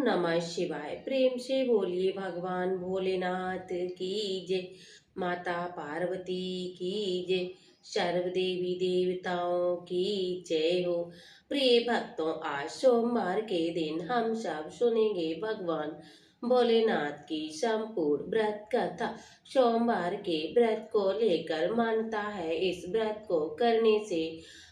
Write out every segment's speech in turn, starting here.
नमः शिवाय। प्रेम से बोलिए भगवान भोलेनाथ की जय। माता पार्वती की जय। सर्व देवी देवताओं की जय हो। प्रिय भक्तों, आज सोमवार के दिन हम सब सुनेंगे भगवान भोलेनाथ की संपूर्ण व्रत कथा। सोमवार के व्रत को लेकर मान्यता है, इस व्रत को करने से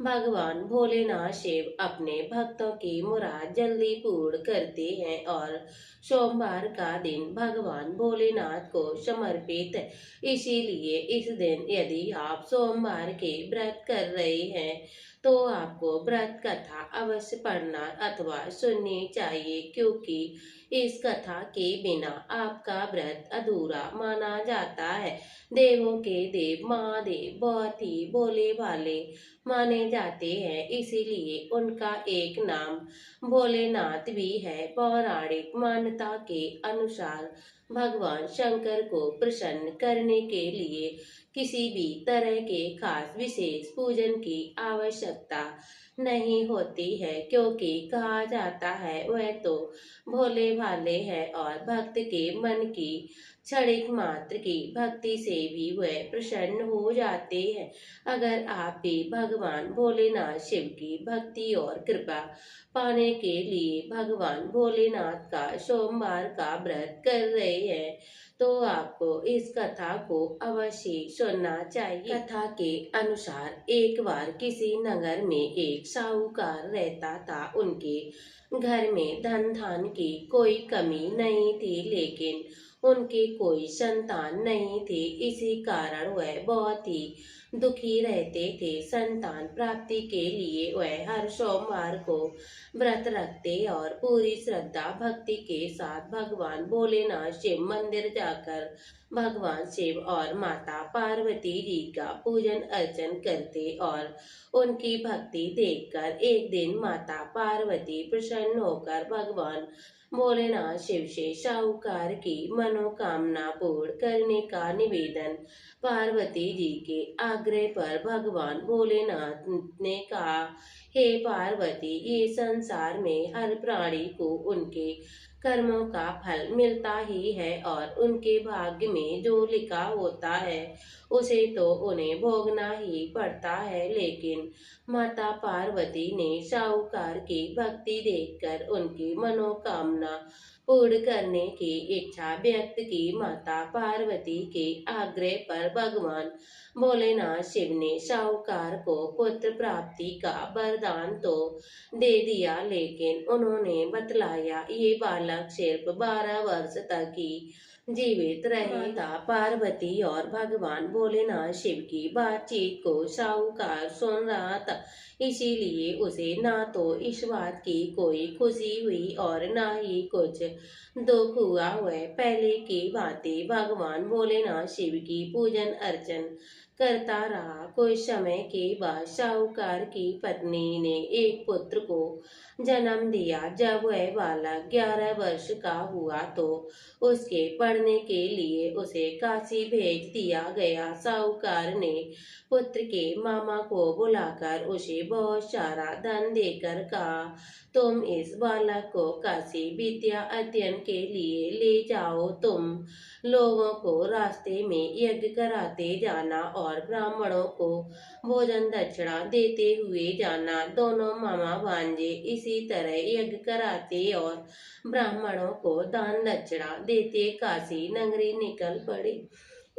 भगवान भोलेनाथ शिव अपने भक्तों की मुराद जल्दी पूर्ण करते हैं और सोमवार का दिन भगवान भोलेनाथ को समर्पित है। इसीलिए इस दिन यदि आप सोमवार के व्रत कर रहे हैं तो आपको व्रत कथा अवश्य पढ़ना अथवा सुननी चाहिए, क्योंकि इस कथा के बिना आपका व्रत अधूरा माना जाता है। देवों के देव महादेव बहुत ही भोले भाले माने जाते हैं, इसीलिए उनका एक नाम भोलेनाथ भी है। पौराणिक मान्यता के अनुसार भगवान शंकर को प्रसन्न करने के लिए किसी भी तरह के खास विशेष पूजन की आवश्यकता नहीं होती है, क्योंकि कहा जाता है वह तो भोले भाले है और भक्त के मन की क्षणिक मात्र की भक्ति से भी वह प्रसन्न हो जाते हैं। अगर आप भी भगवान भोलेनाथ शिव की भक्ति और कृपा पाने के लिए भगवान भोलेनाथ का सोमवार का व्रत कर रहे हैं तो आपको इस कथा को अवश्य सुनना चाहिए। कथा के अनुसार एक बार किसी नगर में एक साहूकार रहता था। उनके घर में धन धान की कोई कमी नहीं थी, लेकिन उनके कोई संतान नहीं थी। इसी कारण वह बहुत ही दुखी रहते थे। संतान प्राप्ति के लिए वह हर सोमवार को व्रत रखते और पूरी श्रद्धा भक्ति के साथ भगवान भोलेनाथ शिव मंदिर जाकर भगवान शिव और माता पार्वती जी का पूजन अर्चन करते और उनकी भक्ति देखकर एक दिन माता पार्वती प्रसन्न होकर भगवान भोलेनाथ शिव से साहूकार की मनोकामना पूर्ण करने का निवेदन पार्वती जी के आग्रह पर भगवान भोलेनाथ ने कहा, हे पार्वती, ये संसार में हर प्राणी को उनके कर्मों का फल मिलता ही है और उनके भाग्य में जो लिखा होता है उसे तो उन्हें भोगना ही पड़ता है। लेकिन माता पार्वती ने साहूकार की भक्ति देखकर उनकी मनोकामना पूर्ण करने की इच्छा व्यक्त की। माता पार्वती के आग्रह पर भगवान भोलेनाथ शिव ने साहूकार को पुत्र प्राप्ति का वरदान तो दे दिया, लेकिन उन्होंने बतलाया ये बालक सिर्फ 12 वर्ष तक ही जीवित रहे। माता पार्वती और भगवान भोलेनाथ शिव की बातचीत को साहूकार सुन रहा था, इसीलिए उसे ना तो इस बात की कोई खुशी हुई और ना ही कुछ दुख हुआ। वह पहले की भांति भगवान भोलेनाथ शिव की पूजन अर्चन करता रहा। कुछ समय के बाद साहूकार की पत्नी ने एक पुत्र को जन्म दिया। जब वह बालक 11 वर्ष का हुआ तो उसके पढ़ने के लिए उसे काशी भेज दिया गया। साहूकार ने पुत्र के मामा को बुलाकर उसे बहुत सारा धन देकर कहा, तुम इस बालक को काशी विद्या अध्ययन के लिए ले जाओ। तुम लोगों को रास्ते में यज्ञ कराते जाना और ब्राह्मणों को भोजन दक्षिणा देते हुए जाना। दोनों मामा भांजे इसी तरह यज्ञ कराते और ब्राह्मणों को दान दक्षिणा देते काशी नगरी निकल पड़े।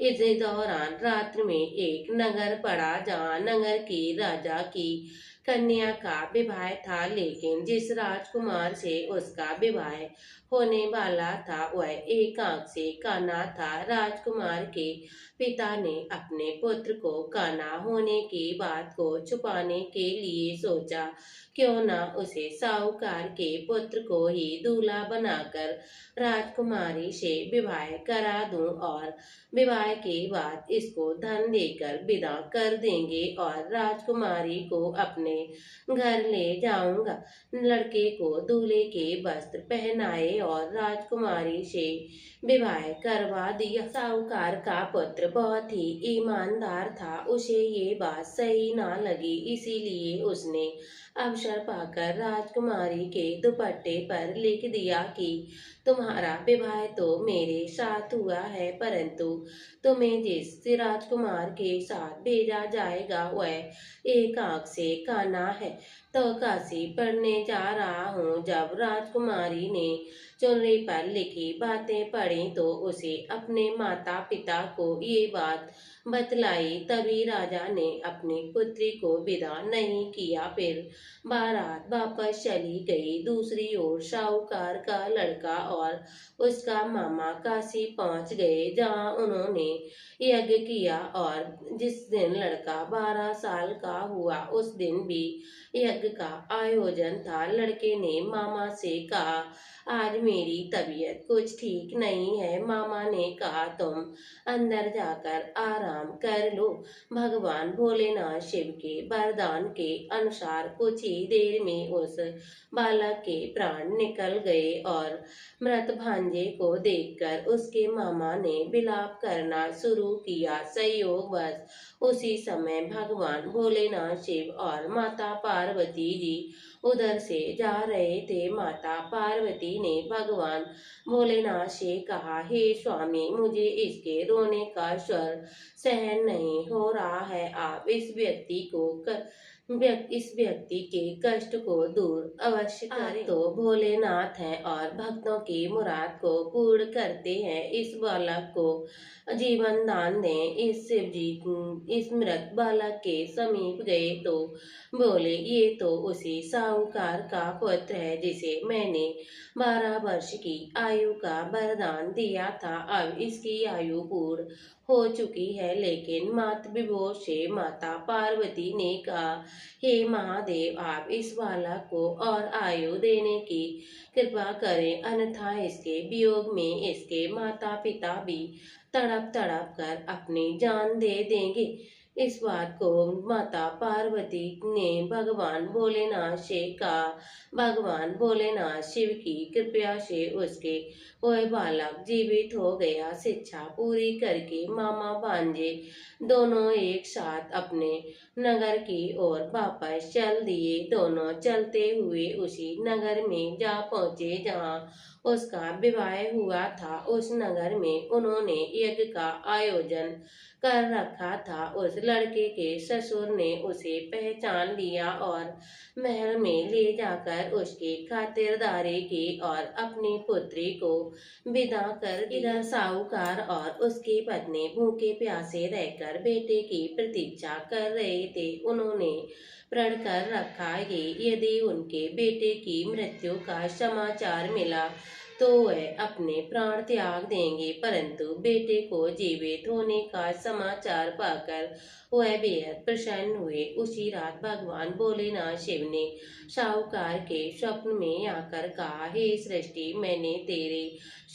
इसी दौरान रात्र में एक नगर पड़ा, जहाँ नगर की राजा की कन्या का विवाह था, लेकिन जिस राजकुमार से उसका विवाह होने वाला था वह एक आंख से काना था। राजकुमार के पिता ने अपने पुत्र को काना होने की बात को छुपाने के लिए सोचा, क्यों न उसे साहूकार के पुत्र को ही दूल्हा बनाकर राजकुमारी से विवाह करा दूं और विवाह के बाद इसको धन देकर विदा कर देंगे और राजकुमारी को अपने घर ले जाऊंगा। लड़के को दूल्हे के वस्त्र पहनाए और राजकुमारी से विवाह करवा दिया। साहूकार का पुत्र बहुत ही ईमानदार था, उसे ये बात सही ना लगी, इसीलिए उसने अवसर पाकर राजकुमारी के दुपट्टे पर लिख दिया कि तुम्हारा विवाह तो मेरे साथ हुआ है, परंतु तुम्हें जिस राजकुमार के साथ भेजा जाएगा वह एक आंख से काना है। तो काशी पढ़ने जा रहा हूँ। जब राजकुमारी ने चुनरी पर लिखी बातें पढ़ी तो उसे अपने माता पिता को ये बात बतलाई। तभी राजा ने अपनी पुत्री को विदा नहीं किया। फिर बारात वापस चली गई। दूसरी ओर साहूकार का लड़का और उसका मामा काशी पहुंच गए, जहां उन्होंने यज्ञ किया। और जिस दिन लड़का 12 साल का हुआ उस दिन भी यज्ञ का आयोजन था। लड़के ने मामा से कहा, आज मेरी तबीयत कुछ ठीक नहीं है। मामा ने कहा, तुम अंदर जाकर आराम कर लो। भगवान भोलेनाथ शिव के वरदान के अनुसार कुछ ही देर में उस बालक के प्राण निकल गए और मृत भांजे को देखकर उसके मामा ने विलाप करना शुरू किया। संयोगवश उसी समय भगवान भोलेनाथ शिव और माता पार्वती जी उधर से जा रहे थे। माता पार्वती ने भगवान भोलेनाथ से कहा, हे स्वामी, मुझे इसके रोने का स्वर सहन नहीं हो रहा है। आप इस व्यक्ति के कष्ट को दूर अवश्य करें। आप तो भोलेनाथ हैं और भक्तों की मुराद को पूर्ण करते हैं। इस बालक को जीवन दान दें। इस शिव जी इस मृत बालक के समीप गए तो बोले, ये तो उसी साहूकार का पुत्र है जिसे मैंने 12 वर्ष की आयु का वरदान दिया था। अब इसकी आयु पूर्ण हो चुकी है। लेकिन मात विभोर से माता पार्वती ने कहा, हे महादेव, आप इस बालक को और आयु देने की कृपा करें, अन्यथा इसके वियोग में इसके माता पिता भी तड़प तड़प कर अपनी जान दे देंगे। इस बात को माता पार्वती ने भगवान भोलेनाथ से कहा। भगवान भोलेनाथ शिव की कृपा से उसके वह बालक जीवित हो गया। शिक्षा पूरी करके मामा भांजे दोनों एक साथ अपने नगर की ओर वापस चल दिए। दोनों चलते हुए उसी नगर में जा पहुंचे जहां उसका विवाह हुआ था। उस नगर में उन्होंने यज्ञ का आयोजन कर रखा था। उस लड़के के ससुर ने उसे पहचान लिया और महल में ले जाकर उसकी खातिरदारी की और अपनी पुत्री को विदा कर दिया। इधर साहूकार और उसकी पत्नी भूखे प्यासे रहकर बेटे की प्रतीक्षा कर रहे थे। उन्होंने प्रण कर रखा कि यदि उनके बेटे की मृत्यु का समाचार मिला तो वह अपने प्राण त्याग देंगे। परंतु बेटे को जीवित होने का समाचार पाकर वह बेहद प्रसन्न हुए। उसी रात भगवान भोलेनाथ शिव ने साहूकार के स्वप्न में आकर कहा, हे सृष्टि, मैंने तेरे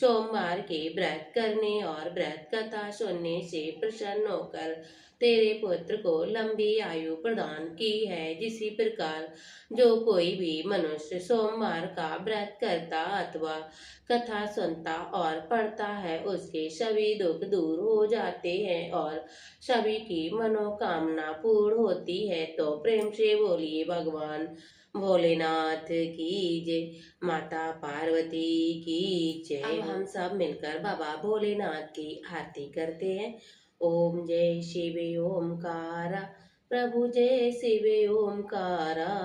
सोमवार के व्रत करने और व्रत कथा सुनने से प्रसन्न होकर तेरे पुत्र को लंबी आयु प्रदान की है। जिसी प्रकार जो कोई भी मनुष्य सोमवार का व्रत करता अथवा कथा सुनता और पढ़ता है उसके सभी दुख दूर हो जाते हैं और सभी की मनोकामना पूर्ण होती है। तो प्रेम से बोलिए भगवान भोलेनाथ की जय, माता पार्वती की जय। अब हम सब मिलकर बाबा भोलेनाथ की आरती करते हैं। ओम जय शिव ओमकारा, प्रभु जय शिव ओमकारा,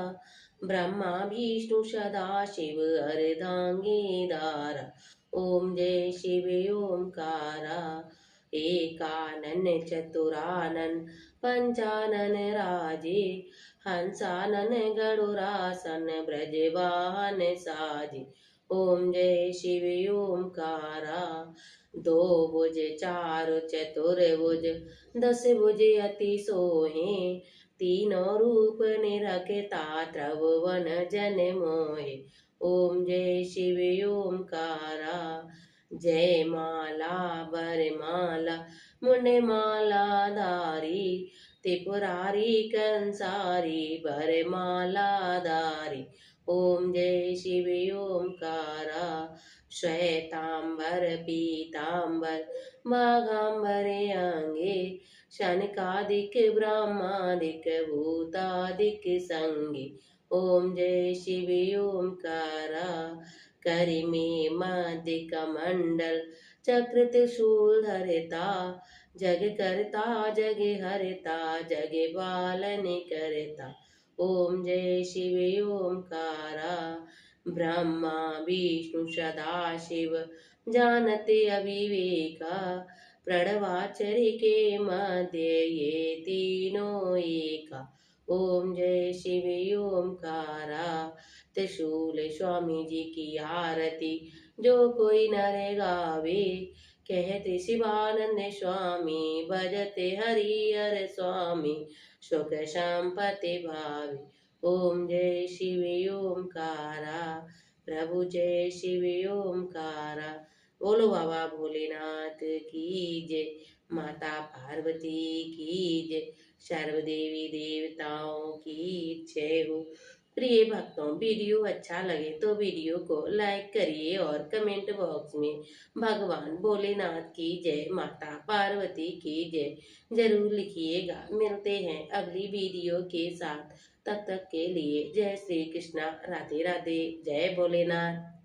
ब्रह्मा विष्णु सदा शिव अर्धांगी दारा। ओम जय शिव ओमकारा, एकानन चतुरानन पंचानन राजे, हंसानन गरुरासन ब्रजवाहन साजे। ओम जय शिव ओमकारा, दो भुज चारु चतुर्भुज, 10 भुज अति सोहे, तीनों रूप निरखता त्रिभुवन जन मोहे। ओम जय शिव ओमकारा, जय माला बरमाला मुंड माला धारी, त्रिपुरारी कंसारी बरमाला धारी। ओम जय शिव ओमकारा, श्वेतांबर पीतांबर माघांबर अंगे, शनकादिक ब्रह्मादिक भूतादिक संगे। ओम जय शिव ओमकारा। करिमे मध्य कमंडल चक्र त्रिशूल धरता। जग करता जग हरता जग पालन करता। ओम जय शिव ओमकारा। ब्रह्मा विष्णु सदा शिव जानते अविवेका। प्रणवाचर्य के मध्य ये तीनों एका। ओम जय शिव ओमकारा। त्रिशूल स्वामी जी की आरती जो कोई नर गावे। कहते शिवानंद स्वामी भजते हरिहर स्वामी सुख संपत्ति भावे। ओम जय शिव ओमकारा। प्रभु जय शिव ओमकारा। बोलो बाबा भोलेनाथ की जय। माता पार्वती की जय। सर्व देवी देवताओं की जय हो। प्रिय भक्तों, वीडियो अच्छा लगे तो वीडियो को लाइक करिए और कमेंट बॉक्स में भगवान भोलेनाथ की जय, माता पार्वती की जय जरूर लिखिएगा। मिलते हैं अगली वीडियो के साथ, तब तक के लिए जय श्री कृष्णा, राधे राधे, जय भोलेनाथ।